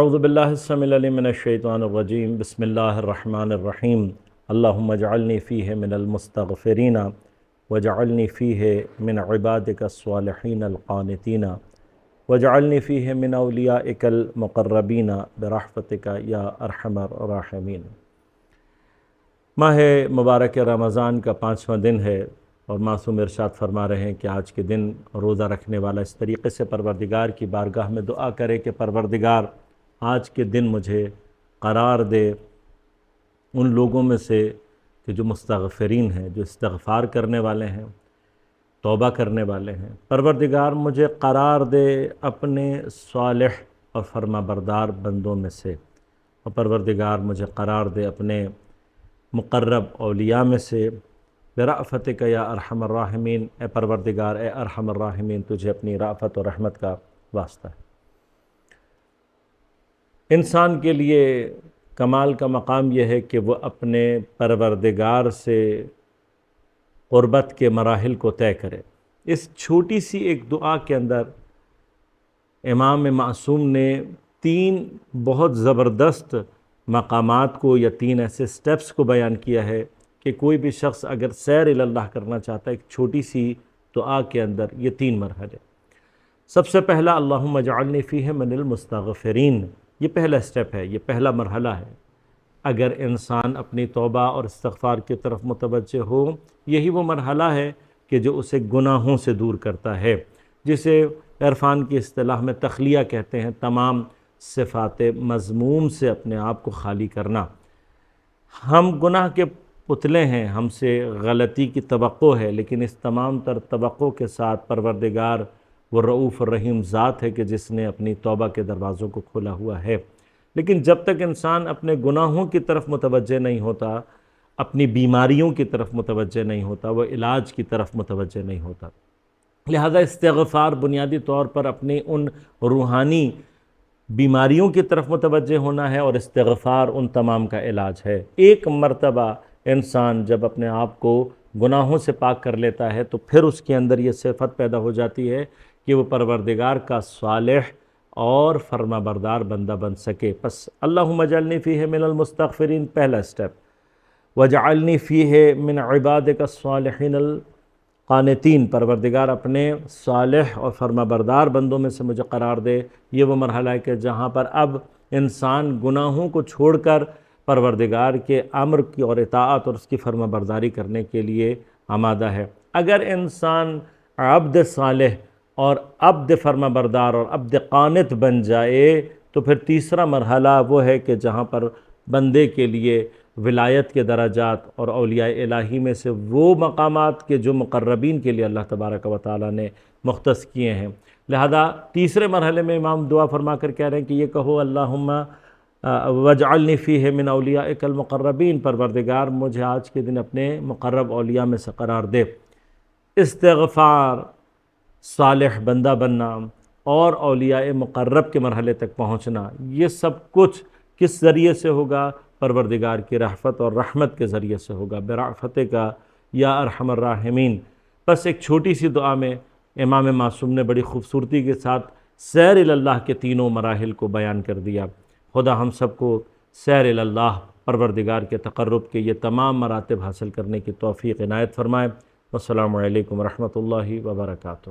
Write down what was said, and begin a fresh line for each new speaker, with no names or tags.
اعوذ باللہ السمیع العلیم من الشیطان الرجیم بسم اللہ الرحمن الرحیم اللہم اجعلنی فیہ من المستغفرین واجعلنی فیہ من عبادک الصالحین القانتین واجعلنی فیہ من اولیائک المقربین برحمتک یا ارحم الراحمین۔ ماہ مبارک رمضان کا 5واں دن ہے اور معصوم ارشاد فرما رہے ہیں کہ آج کے دن روزہ رکھنے والا اس طریقے سے پروردگار کی بارگاہ میں دعا کرے کہ پروردگار آج کے دن مجھے قرار دے ان لوگوں میں سے کہ جو مستغفرین ہیں، جو استغفار کرنے والے ہیں، توبہ کرنے والے ہیں۔ پروردگار مجھے قرار دے اپنے صالح اور فرما بردار بندوں میں سے، اور پروردگار مجھے قرار دے اپنے مقرب اولیاء میں سے، برأفتک یا ارحم الراحمین۔ اے پروردگار، اے ارحم الراحمین، تجھے اپنی رأفت اور رحمت کا واسطہ ہے۔ انسان کے لیے کمال کا مقام یہ ہے کہ وہ اپنے پروردگار سے قربت کے مراحل کو طے کرے۔ اس چھوٹی سی ایک دعا کے اندر امام معصوم نے 3 بہت زبردست مقامات کو یا 3 ایسے سٹیپس کو بیان کیا ہے کہ کوئی بھی شخص اگر سیر اللہ کرنا چاہتا ہے ایک چھوٹی سی دعا کے اندر یہ 3 مرحلے۔ سب سے پہلا اللہم اجعلنی فیہ من المستغفرین، یہ پہلا سٹیپ ہے، یہ پہلا مرحلہ ہے۔ اگر انسان اپنی توبہ اور استغفار کی طرف متوجہ ہو، یہی وہ مرحلہ ہے کہ جو اسے گناہوں سے دور کرتا ہے، جسے عرفان کی اصطلاح میں تخلیہ کہتے ہیں، تمام صفات مذموم سے اپنے آپ کو خالی کرنا۔ ہم گناہ کے پتلے ہیں، ہم سے غلطی کی توقع ہے، لیکن اس تمام تر توقع کے ساتھ پروردگار وہ رؤوف الرحیم ذات ہے کہ جس نے اپنی توبہ کے دروازوں کو کھولا ہوا ہے۔ لیکن جب تک انسان اپنے گناہوں کی طرف متوجہ نہیں ہوتا، اپنی بیماریوں کی طرف متوجہ نہیں ہوتا، وہ علاج کی طرف متوجہ نہیں ہوتا، لہذا استغفار بنیادی طور پر اپنی ان روحانی بیماریوں کی طرف متوجہ ہونا ہے، اور استغفار ان تمام کا علاج ہے۔ ایک مرتبہ انسان جب اپنے آپ کو گناہوں سے پاک کر لیتا ہے تو پھر اس کے اندر یہ صفت پیدا ہو جاتی ہے کہ وہ پروردگار کا صالح اور فرما بردار بندہ بن سکے۔ پس اللہم اجعلنی فیہ من المستغفرین پہلا سٹیپ، وجعلنی فیہ من عبادک الصالحین القانتین، پروردگار اپنے صالح اور فرما بردار بندوں میں سے مجھے قرار دے۔ یہ وہ مرحلہ ہے کہ جہاں پر اب انسان گناہوں کو چھوڑ کر پروردگار کے امر کی اور اطاعت اور اس کی فرما برداری کرنے کے لیے آمادہ ہے۔ اگر انسان عبد صالح اور عبد فرما بردار اور عبد قانت بن جائے تو پھر تیسرا مرحلہ وہ ہے کہ جہاں پر بندے کے لیے ولایت کے درجات اور اولیاء الہی میں سے وہ مقامات کے جو مقربین کے لیے اللہ تبارک و تعالیٰ نے مختص کیے ہیں۔ لہذا تیسرے مرحلے میں امام دعا فرما کر کہہ رہے ہیں کہ یہ کہو اللہم وجعلنی فیہ من اولیائک المقربین، پروردگار مجھے آج کے دن اپنے مقرب اولیاء میں سے قرار دے۔ استغفار، صالح بندہ بننا اور اولیاء مقرب کے مرحلے تک پہنچنا، یہ سب کچھ کس ذریعے سے ہوگا؟ پروردگار کی رحمت اور رحمت کے ذریعے سے ہوگا، برأفتک یا ارحم الراحمین۔ بس ایک چھوٹی سی دعا میں امام معصوم نے بڑی خوبصورتی کے ساتھ سیر اللہ کے 3 مراحل کو بیان کر دیا۔ خدا ہم سب کو سیر اللہ، پروردگار کے تقرب کے یہ تمام مراتب حاصل کرنے کی توفیق عنایت فرمائے۔ والسلام علیکم ورحمۃ اللہ وبرکاتہ۔